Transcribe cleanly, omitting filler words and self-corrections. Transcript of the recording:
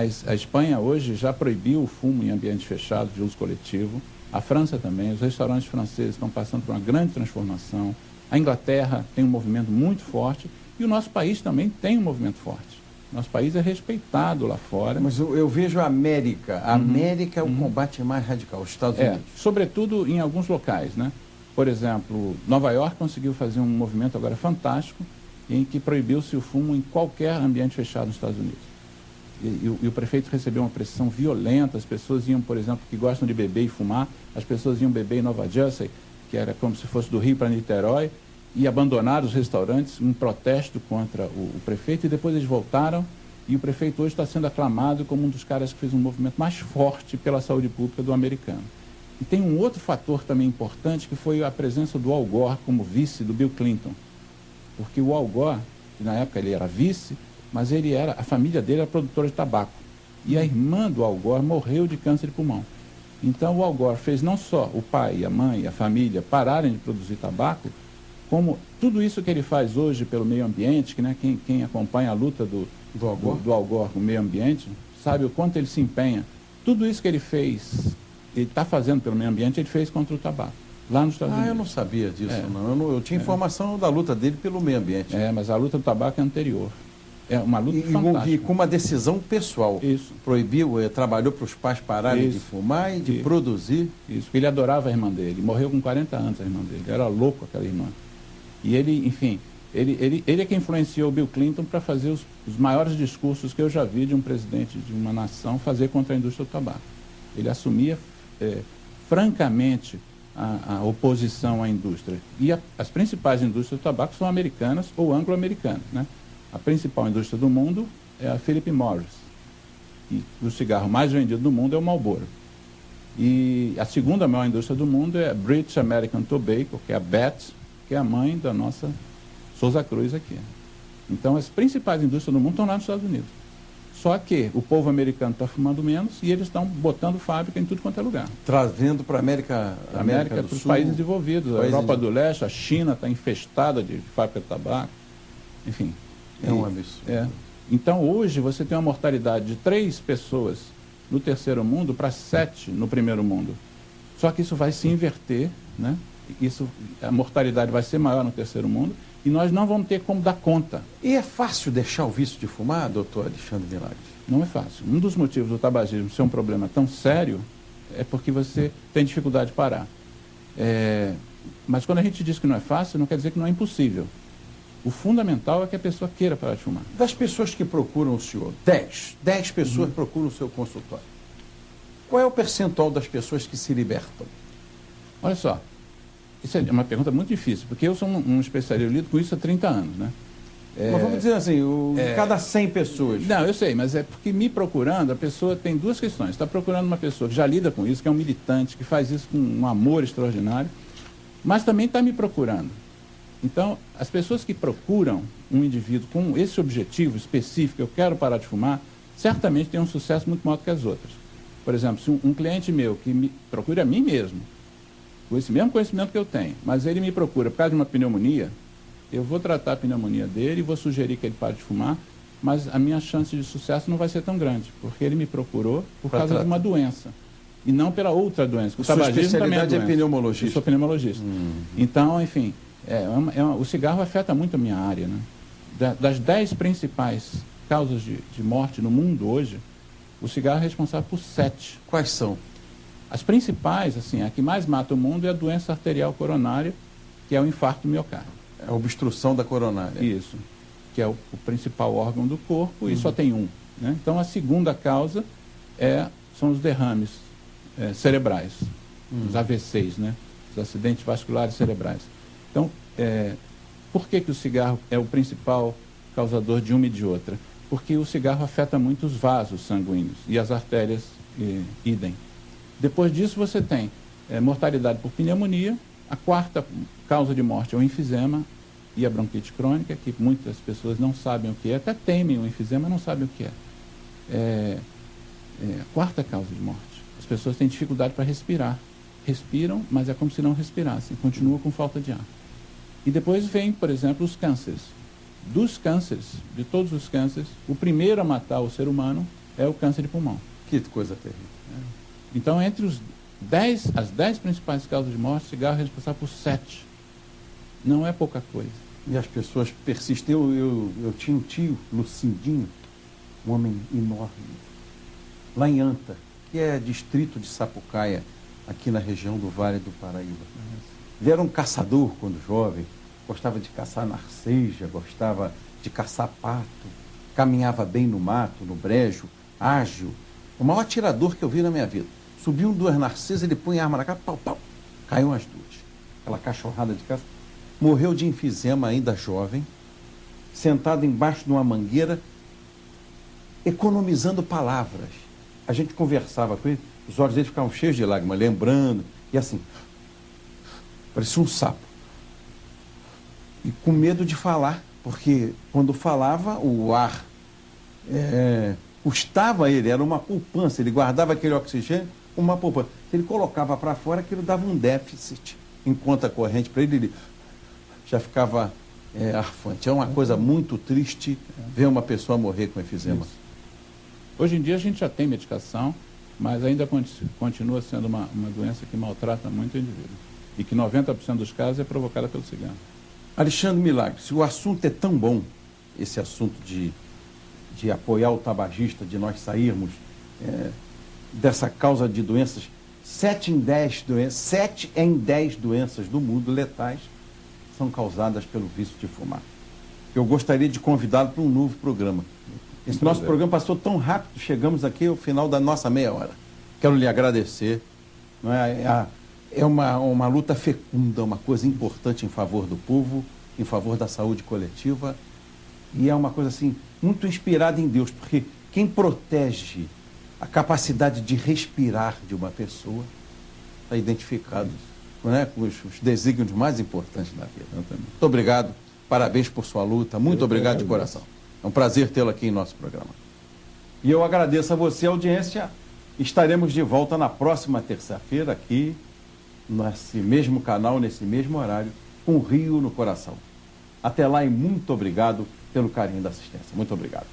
Mas a Espanha hoje já proibiu o fumo em ambientes fechados de uso coletivo. A França também, os restaurantes franceses estão passando por uma grande transformação. A Inglaterra tem um movimento muito forte e o nosso país também tem um movimento forte. Nosso país é respeitado lá fora. Mas eu vejo a América. A América é o combate mais radical, os Estados Unidos. Sobretudo em alguns locais, né? Por exemplo, Nova York conseguiu fazer um movimento agora fantástico em que proibiu-se o fumo em qualquer ambiente fechado nos Estados Unidos. E o prefeito recebeu uma pressão violenta, as pessoas iam, por exemplo, que gostam de beber e fumar, as pessoas iam beber em Nova Jersey, que era como se fosse do Rio para Niterói, e abandonaram os restaurantes, um protesto contra o prefeito, e depois eles voltaram, e o prefeito hoje está sendo aclamado como um dos caras que fez um movimento mais forte pela saúde pública do americano. E tem um outro fator também importante, que foi a presença do Al Gore como vice do Bill Clinton, porque o Al Gore, que na época ele era vice, mas a família dele era produtora de tabaco. E a irmã do Al Gore morreu de câncer de pulmão. Então o Al Gore fez não só o pai, a mãe, a família pararem de produzir tabaco, como tudo isso que ele faz hoje pelo meio ambiente, que, né, quem acompanha a luta do Al Gore com o meio ambiente, sabe o quanto ele se empenha. Tudo isso que ele fez, ele está fazendo pelo meio ambiente, ele fez contra o tabaco, lá nos Estados Unidos. Eu não sabia disso, não. Eu tinha informação da luta dele pelo meio ambiente. Mas a luta do tabaco é anterior. É uma luta fantástica. E com uma decisão pessoal. Isso. Proibiu, trabalhou para os pais pararem de fumar e de produzir. Isso, porque ele adorava a irmã dele. Morreu com 40 anos a irmã dele. Era louco aquela irmã. E ele, enfim, ele é que influenciou o Bill Clinton para fazer os maiores discursos que eu já vi de um presidente de uma nação fazer contra a indústria do tabaco. Ele assumia francamente a oposição à indústria. E as principais indústrias do tabaco são americanas ou anglo-americanas, né? A principal indústria do mundo é a Philip Morris. E o cigarro mais vendido do mundo é o Marlboro. E a segunda maior indústria do mundo é a British American Tobacco, que é a BAT, que é a mãe da nossa Souza Cruz aqui. Então, as principais indústrias do mundo estão lá nos Estados Unidos. Só que o povo americano está fumando menos e eles estão botando fábrica em tudo quanto é lugar. Trazendo para a América do para os Sul, países desenvolvidos. A Europa do Leste, a China está infestada de fábrica de tabaco. Enfim. É um absurdo. Então, hoje, você tem uma mortalidade de 3 pessoas no terceiro mundo para 7 no primeiro mundo. Só que isso vai se inverter, né? A mortalidade vai ser maior no terceiro mundo e nós não vamos ter como dar conta. E é fácil deixar o vício de fumar, doutor Alexandre Milagres? Não é fácil. Um dos motivos do tabagismo ser um problema tão sério é porque você tem dificuldade de parar. Mas quando a gente diz que não é fácil, não quer dizer que não é impossível. O fundamental é que a pessoa queira parar de fumar. Das pessoas que procuram o senhor, 10 pessoas procuram o seu consultório. Qual é o percentual das pessoas que se libertam? Olha só, isso é uma pergunta muito difícil, porque eu sou um especialista, eu lido com isso há 30 anos, né? Mas vamos dizer assim, cada 100 pessoas. Não, eu sei, mas é porque me procurando, a pessoa tem 2 questões. Está procurando uma pessoa que já lida com isso, que é um militante, que faz isso com um amor extraordinário, mas também está me procurando. Então, as pessoas que procuram um indivíduo com esse objetivo específico, eu quero parar de fumar, certamente tem um sucesso muito maior do que as outras. Por exemplo, se um cliente meu que me procura a mim mesmo, com esse mesmo conhecimento que eu tenho, mas ele me procura por causa de uma pneumonia, eu vou tratar a pneumonia dele e vou sugerir que ele pare de fumar, mas a minha chance de sucesso não vai ser tão grande, porque ele me procurou por causa de uma doença, e não pela outra doença. A sua especialidade é pneumologista? Eu sou pneumologista. Então, enfim, o cigarro afeta muito a minha área, né? Das 10 principais causas de morte no mundo hoje, o cigarro é responsável por 7. Quais são? As principais, assim, a que mais mata o mundo é a doença arterial coronária, que é o infarto do miocárdio. É a obstrução da coronária. Isso, que é o principal órgão do corpo e só tem um, né? Então, a segunda causa são os derrames cerebrais, os AVCs, né? Os acidentes vasculares cerebrais. Então, por que o cigarro é o principal causador de uma e de outra? Porque o cigarro afeta muito os vasos sanguíneos e as artérias, idem. Depois disso, você tem mortalidade por pneumonia. A quarta causa de morte é o enfisema e a bronquite crônica, que muitas pessoas não sabem o que é, até temem o enfisema, não sabem o que é. A quarta causa de morte. As pessoas têm dificuldade para respirar. Respiram, mas é como se não respirassem, continuam com falta de ar. E depois vem, por exemplo, os cânceres. Dos cânceres, de todos os cânceres, o primeiro a matar o ser humano é o câncer de pulmão. Que coisa terrível. Então, entre as 10 principais causas de morte, o cigarro é responsável por 7. Não é pouca coisa. E as pessoas persistem. Eu tinha um tio, Lucindinho, um homem enorme, lá em Anta, que é distrito de Sapucaia, aqui na região do Vale do Paraíba. Ele era um caçador quando jovem, gostava de caçar narceja, gostava de caçar pato, caminhava bem no mato, no brejo, ágil. O maior atirador que eu vi na minha vida. Subiu 2 narcisas, ele põe a arma na cara, pau, pau. Caiu as 2. Aquela cachorrada de caça. Morreu de enfisema ainda jovem, sentado embaixo de uma mangueira, economizando palavras. A gente conversava com ele, os olhos dele ficavam cheios de lágrimas, lembrando, e assim, parecia um sapo. E com medo de falar, porque quando falava, o ar custava a ele, era uma poupança, ele guardava aquele oxigênio, uma poupança. Se ele colocava para fora, aquilo dava um déficit em conta corrente para ele, ele já ficava arfante. É uma coisa muito triste ver uma pessoa morrer com efizema. Isso. Hoje em dia a gente já tem medicação, mas ainda continua sendo uma doença que maltrata muito o indivíduo. E que 90% dos casos é provocada pelo cigarro. Alexandre Milagre, se o assunto é tão bom, esse assunto de apoiar o tabagista, de nós sairmos dessa causa de doenças, 7 em 10 doenças do mundo letais são causadas pelo vício de fumar. Eu gostaria de convidá-lo para um novo programa. Esse nosso programa passou tão rápido, chegamos aqui ao final da nossa meia hora. Quero lhe agradecer. Não é uma luta fecunda, uma coisa importante em favor do povo, em favor da saúde coletiva. E é uma coisa assim, muito inspirada em Deus, porque quem protege a capacidade de respirar de uma pessoa está identificado com os desígnios mais importantes da vida. Muito obrigado, parabéns por sua luta, muito obrigado de coração. É um prazer tê-lo aqui em nosso programa. E eu agradeço a você, audiência. Estaremos de volta na próxima terça-feira aqui, nesse mesmo canal, nesse mesmo horário, com o Rio no Coração. Até lá e muito obrigado pelo carinho da assistência. Muito obrigado.